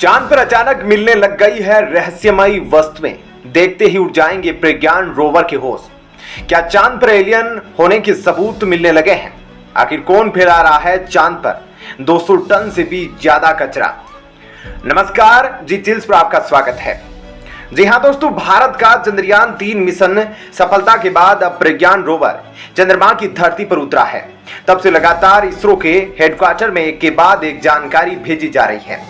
चांद पर अचानक मिलने लग गई है रहस्यमयी वस्तुएं। देखते ही उड़ जाएंगे प्रज्ञान रोवर के होश। क्या चांद पर एलियन होने के सबूत मिलने लगे हैं? आखिर कौन फैला रहा है चांद पर 200 टन से भी ज्यादा कचरा? नमस्कार, जी चिल्स पर आपका स्वागत है। जी हां दोस्तों, भारत का चंद्रयान 3 मिशन सफलता के बाद अब प्रज्ञान रोवर चंद्रमा की धरती पर उतरा है। तब से लगातार इसरो के हेडक्वार्टर में एक के बाद एक जानकारी भेजी जा रही है।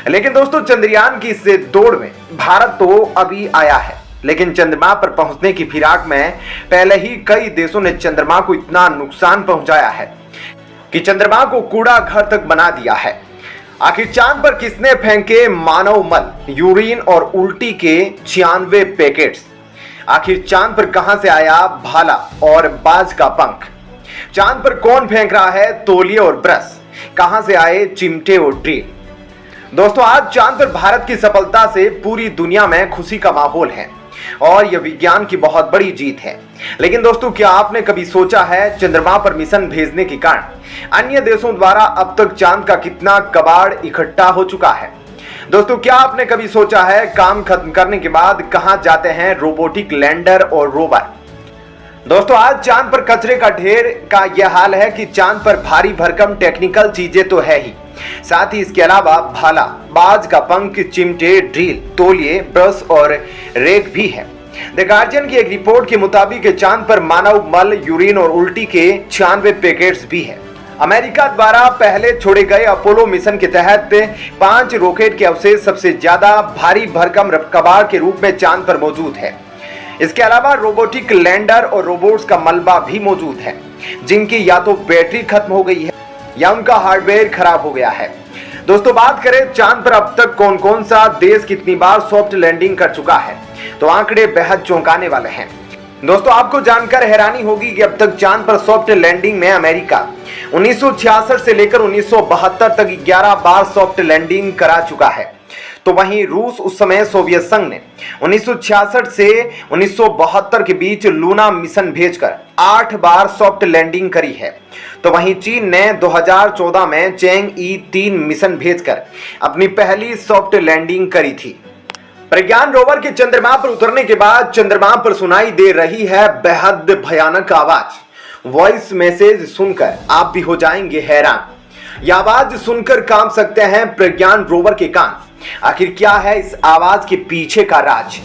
लेकिन दोस्तों, चंद्रयान की इस दौड़ में भारत तो अभी आया है, लेकिन चंद्रमा पर पहुंचने की फिराक में पहले ही कई देशों ने चंद्रमा को इतना नुकसान पहुंचाया है कि चंद्रमा को कूड़ा घर तक बना दिया है। आखिर चांद पर किसने फेंके मानव मल, यूरिन और उल्टी के 96 पैकेट्स? आखिर चांद पर कहां से आया भाला और बाज का पंख? चांद पर कौन फेंक रहा है तौलिए और ब्रश? कहां से आए चिमटे और ड्रिल? दोस्तों, आज चांद पर भारत की सफलता से पूरी दुनिया में खुशी का माहौल है और यह विज्ञान की बहुत बड़ी जीत है। लेकिन दोस्तों, क्या आपने कभी सोचा है चंद्रमा पर मिशन भेजने के कारण अन्य देशों द्वारा अब तक चांद का कितना कबाड़ इकट्ठा हो चुका है? दोस्तों, क्या आपने कभी सोचा है काम खत्म करने के बाद कहां जाते हैं रोबोटिक लैंडर और रोवर? दोस्तों, आज चांद पर कचरे का ढेर का यह हाल है कि चांद पर भारी भरकम टेक्निकल चीजें तो है ही, साथ ही इसके अलावा भाला, बाज का पंख, चिमटे, ड्रिल, तौलिए, ब्रश और रेक भी है। द गार्जियन की एक रिपोर्ट के मुताबिक चांद पर मानव मल, यूरिन और उल्टी के 96 पैकेट्स भी है। अमेरिका द्वारा पहले छोड़े गए अपोलो मिशन के तहत 5 रॉकेट के अवशेष सबसे ज्यादा भारी भरकम कबाड़ के रूप में चांद पर मौजूद है। इसके अलावा रोबोटिक लैंडर और रोबोट्स का मलबा भी मौजूद है, जिनकी या तो बैटरी खत्म हो गई है या उनका हार्डवेयर खराब हो गया है। दोस्तों, बात करें चांद पर अब तक कौन कौन सा देश कितनी बार सॉफ्ट लैंडिंग कर चुका है, तो आंकड़े बेहद चौंकाने वाले हैं। दोस्तों, आपको जानकर हैरानी होगी कि अब तक चांद पर सॉफ्ट लैंडिंग में अमेरिका 1966 से लेकर 1972 तक 11 बार सॉफ्ट लैंडिंग करा चुका है। तो वहीं रूस, उस समय सोवियत संघ ने 1966 से 1972 के बीच लूना मिशन भेजकर 8 बार सॉफ्ट लैंडिंग करी है। तो वहीं चीन ने 2014 में चैंग-ई-3 मिशन भेजकर अपनी पहली सॉफ्ट लैंडिंग करी थी। प्रज्ञान रोवर के चंद्रमा पर उतरने के बाद चंद्रमा पर सुनाई दे रही है बेहद भयानक आवाज। वॉइस मैसेज सुनकर आप भी हो जाएंगे हैरान। यह आवाज सुनकर कांप सकते हैं प्रज्ञान रोवर के कान। आखिर क्या है इस आवाज के पीछे का राज?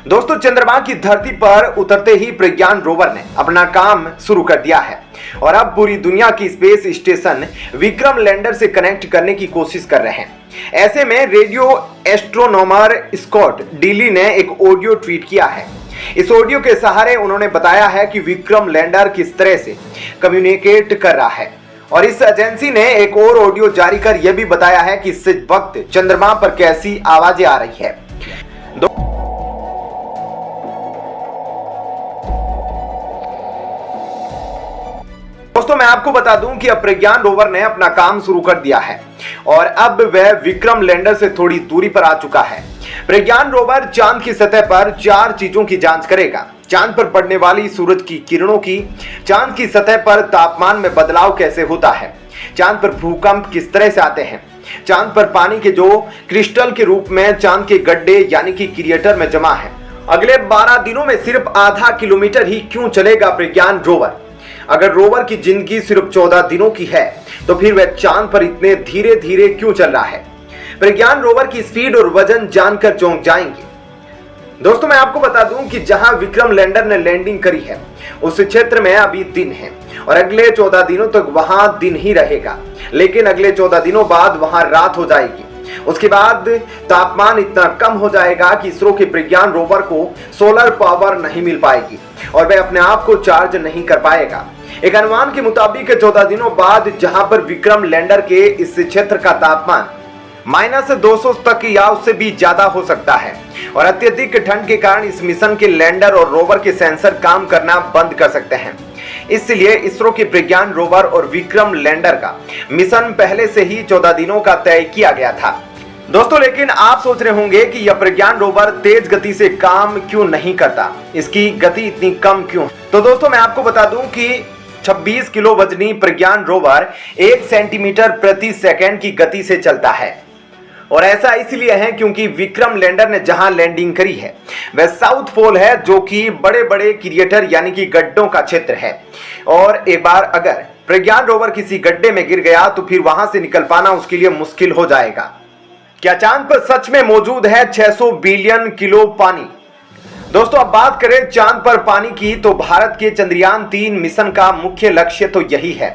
दोस्तों, चंद्रमा की धरती पर उतरते ही प्रज्ञान रोवर ने अपना काम शुरू कर दिया है और अब पूरी दुनिया की स्पेस स्टेशन विक्रम लैंडर से कनेक्ट करने की कोशिश कर रहे हैं। ऐसे में रेडियो एस्ट्रोनॉमर स्कॉट डीली ने एक ऑडियो ट्वीट किया है। इस ऑडियो के सहारे उन्होंने बताया है कि विक्रम लैंडर किस तरह से कम्युनिकेट कर रहा है, और इस एजेंसी ने एक और ऑडियो जारी कर यह भी बताया है कि इस वक्त चंद्रमा पर कैसी आवाजें आ रही है। दोस्तों, मैं आपको बता दूं कि अब प्रज्ञान रोवर ने अपना काम शुरू कर दिया है और अब वह विक्रम लैंडर से थोड़ी दूरी पर आ चुका है। प्रज्ञान रोवर चांद की सतह पर 4 चीजों की जांच करेगा: चांद पर पड़ने वाली सूरज की किरणों की, चांद की सतह पर तापमान में बदलाव कैसे होता है, चांद पर भूकंप किस तरह से आते हैं, चांद पर पानी के जो क्रिस्टल के रूप में चांद के गड्ढे यानी कि क्रिएटर में जमा है। अगले 12 दिनों में सिर्फ आधा किलोमीटर ही क्यों चलेगा प्रज्ञान रोवर? अगर रोवर की जिंदगी सिर्फ 14 दिनों की है, तो फिर वह चांद पर इतने धीरे धीरे क्यों चल रहा है? प्रज्ञान रोवर की स्पीड और वजन जानकर चौंक जाएंगे। दोस्तों, मैं आपको बता दूं कि जहां विक्रम लैंडर ने लैंडिंग करी है उस क्षेत्र में अभी दिन है और अगले 14 दिनों तक वहां दिन ही रहेगा, लेकिन अगले 14 दिनों बाद वहां रात हो जाएगी। उसके बाद तापमान इतना कम हो जाएगा कि इसरो के प्रज्ञान रोवर को सोलर पावर नहीं मिल पाएगी और वह अपने आप को चार्ज नहीं कर पाएगा। एक अनुमान के मुताबिक 14 दिनों बाद जहां पर विक्रम लैंडर के इस क्षेत्र का तापमान -200 तक या उससे भी ज्यादा हो सकता है और अत्यधिक ठंड के कारण इस मिशन के लैंडर और रोवर के सेंसर काम करना बंद कर सकते हैं। इसलिए इसरो के प्रज्ञान रोवर और विक्रम लैंडर का मिशन पहले से ही 14 दिनों का तय किया गया था। दोस्तों, लेकिन आप सोच रहे होंगे कि यह प्रज्ञान रोवर तेज गति से काम क्यों नहीं करता, इसकी गति इतनी कम क्यों? तो दोस्तों, मैं आपको बता दूं कि 26 किलो वजनी प्रज्ञान रोवर 1 सेंटीमीटर प्रति सेकंड की गति से चलता है। और ऐसा इसलिए है क्योंकि विक्रम लैंडर ने जहां लैंडिंग करी है वह साउथ पोल है, जो कि बड़े बड़े क्रिएटर यानी कि गड्ढों का क्षेत्र है। और एक बार अगर प्रज्ञान रोवर किसी गड्ढे में गिर गया तो फिर वहां से निकल पाना उसके लिए मुश्किल हो जाएगा। क्या चांद पर सच में मौजूद है 600 बिलियन किलो पानी? दोस्तों, अब बात करें चांद पर पानी की तो भारत के चंद्रयान 3 मिशन का मुख्य लक्ष्य तो यही है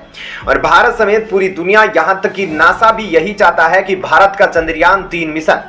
और भारत समेत पूरी दुनिया, यहां तक कि नासा भी यही चाहता है कि भारत का चंद्रयान 3 मिशन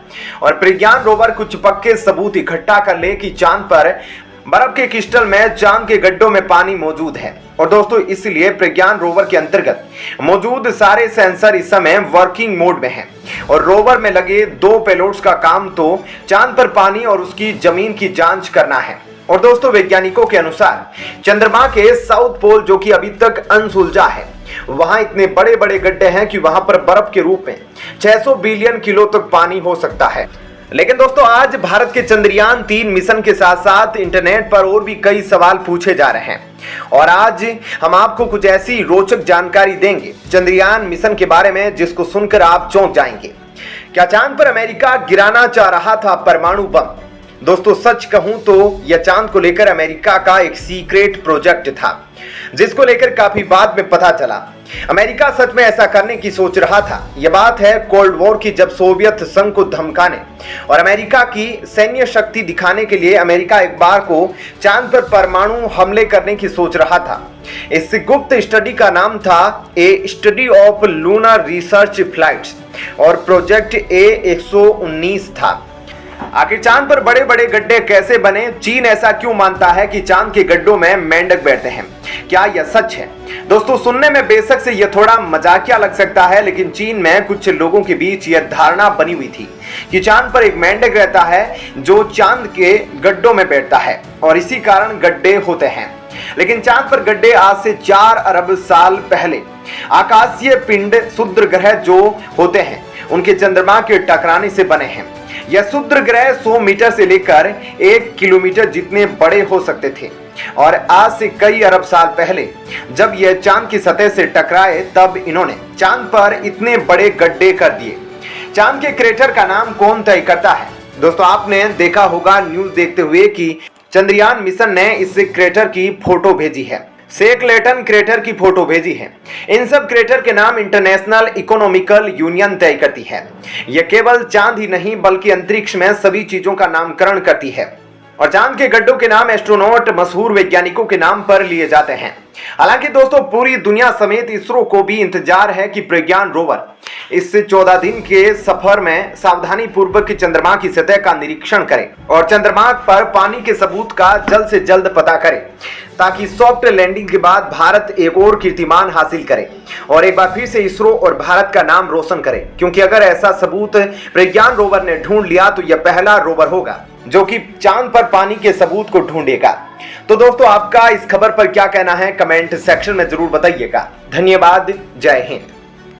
और प्रज्ञान रोवर कुछ पक्के सबूत इकट्ठा कर ले कि चांद पर बर्फ के क्रिस्टल में चांद के गड्ढों में पानी मौजूद है। और दोस्तों, इसलिए प्रज्ञान रोवर के अंतर्गत मौजूद सारे सेंसर इस समय वर्किंग मोड में हैं और रोवर में लगे 2 पेलोड्स का काम तो चांद पर पानी और उसकी जमीन की जांच करना है। और दोस्तों, वैज्ञानिकों के अनुसार चंद्रमा के साउथ पोल, जो कि अभी तक अनसुलझा है, वहां इतने बड़े बड़े गड्ढे हैं कि वहां पर बर्फ के रूप में 600 बिलियन किलो तक पानी हो सकता है। लेकिन दोस्तों, आज भारत के चंद्रयान 3 मिशन के साथ साथ इंटरनेट पर और भी कई सवाल पूछे जा रहे हैं और आज हम आपको कुछ ऐसी रोचक जानकारी देंगे चंद्रयान मिशन के बारे में जिसको सुनकर आप चौंक जाएंगे। क्या चांद पर अमेरिका गिराना चाह रहा था परमाणु बम? दोस्तों, सच कहूं तो यह चांद को लेकर अमेरिका का एक सीक्रेट प्रोजेक्ट था जिसको लेकर काफी बाद में पता चला अमेरिका सच में ऐसा करने की सोच रहा था। यह बात है कोल्ड वॉर की, जब सोवियत संघ को धमकाने और अमेरिका की सैन्य शक्ति दिखाने के लिए अमेरिका एक बार को चांद पर परमाणु हमले करने की सोच रहा था। इस गुप्त स्टडी का नाम था a study of lunar research flights और प्रोजेक्ट A119 था। आखिर चांद पर बड़े बड़े गड्ढे कैसे बने? चीन ऐसा क्यों मानता है कि चांद के गड्ढों में मेंढक बैठते हैं? क्या यह सच है? दोस्तों, सुनने में बेशक से यह थोड़ा मजाकिया लग सकता है, लेकिन चीन में कुछ लोगों के बीच यह धारणा बनी हुई थी कि चांद पर एक मेंढक रहता है जो चांद के गड्ढों में बैठता है और इसी कारण गड्ढे होते हैं। लेकिन चांद पर गड्ढे आज से 4 अरब साल पहले आकाशीय पिंड क्षुद्र ग्रह जो होते हैं उनके चंद्रमा के टकराने से बने हैं। यह क्षुद्र ग्रह 100 मीटर से लेकर 1 किलोमीटर जितने बड़े हो सकते थे और आज से कई अरब साल पहले जब यह चांद की सतह से टकराए तब इन्होंने चांद पर इतने बड़े गड्ढे कर दिए। चांद के क्रेटर का नाम कौन तय करता है? दोस्तों, आपने देखा होगा न्यूज देखते हुए कि चंद्रयान मिशन ने इस क्रेटर की फोटो भेजी है, शेकलेटन क्रेटर की फोटो भेजी है। इन सब क्रेटर के नाम इंटरनेशनल इकोनॉमिकल यूनियन तय करती है। यह केवल चांद ही नहीं बल्कि अंतरिक्ष में सभी चीजों का नामकरण करती है और चांद के गड्ढों के नाम एस्ट्रोनॉट मशहूर वैज्ञानिकों के नाम पर लिए जाते हैं। हालांकि दोस्तों, पूरी दुनिया समेत इसरो को भी इंतजार है कि प्रज्ञान रोवर इस 14 दिन के सफर में सावधानी पूर्वक चंद्रमा की सतह का निरीक्षण करे और चंद्रमा पर पानी के सबूत का जल्द से जल्द पता करे ताकि सॉफ्ट लैंडिंग के बाद भारत एक और कीर्तिमान हासिल करे और एक बार फिर से इसरो और भारत का नाम रोशन करे। क्योंकि अगर ऐसा सबूत प्रज्ञान रोवर ने ढूंढ लिया तो यह पहला रोवर होगा जो कि चांद पर पानी के सबूत को ढूंढेगा। तो दोस्तों, आपका इस खबर पर क्या कहना है कमेंट सेक्शन में जरूर बताइएगा। धन्यवाद। जय हिंद।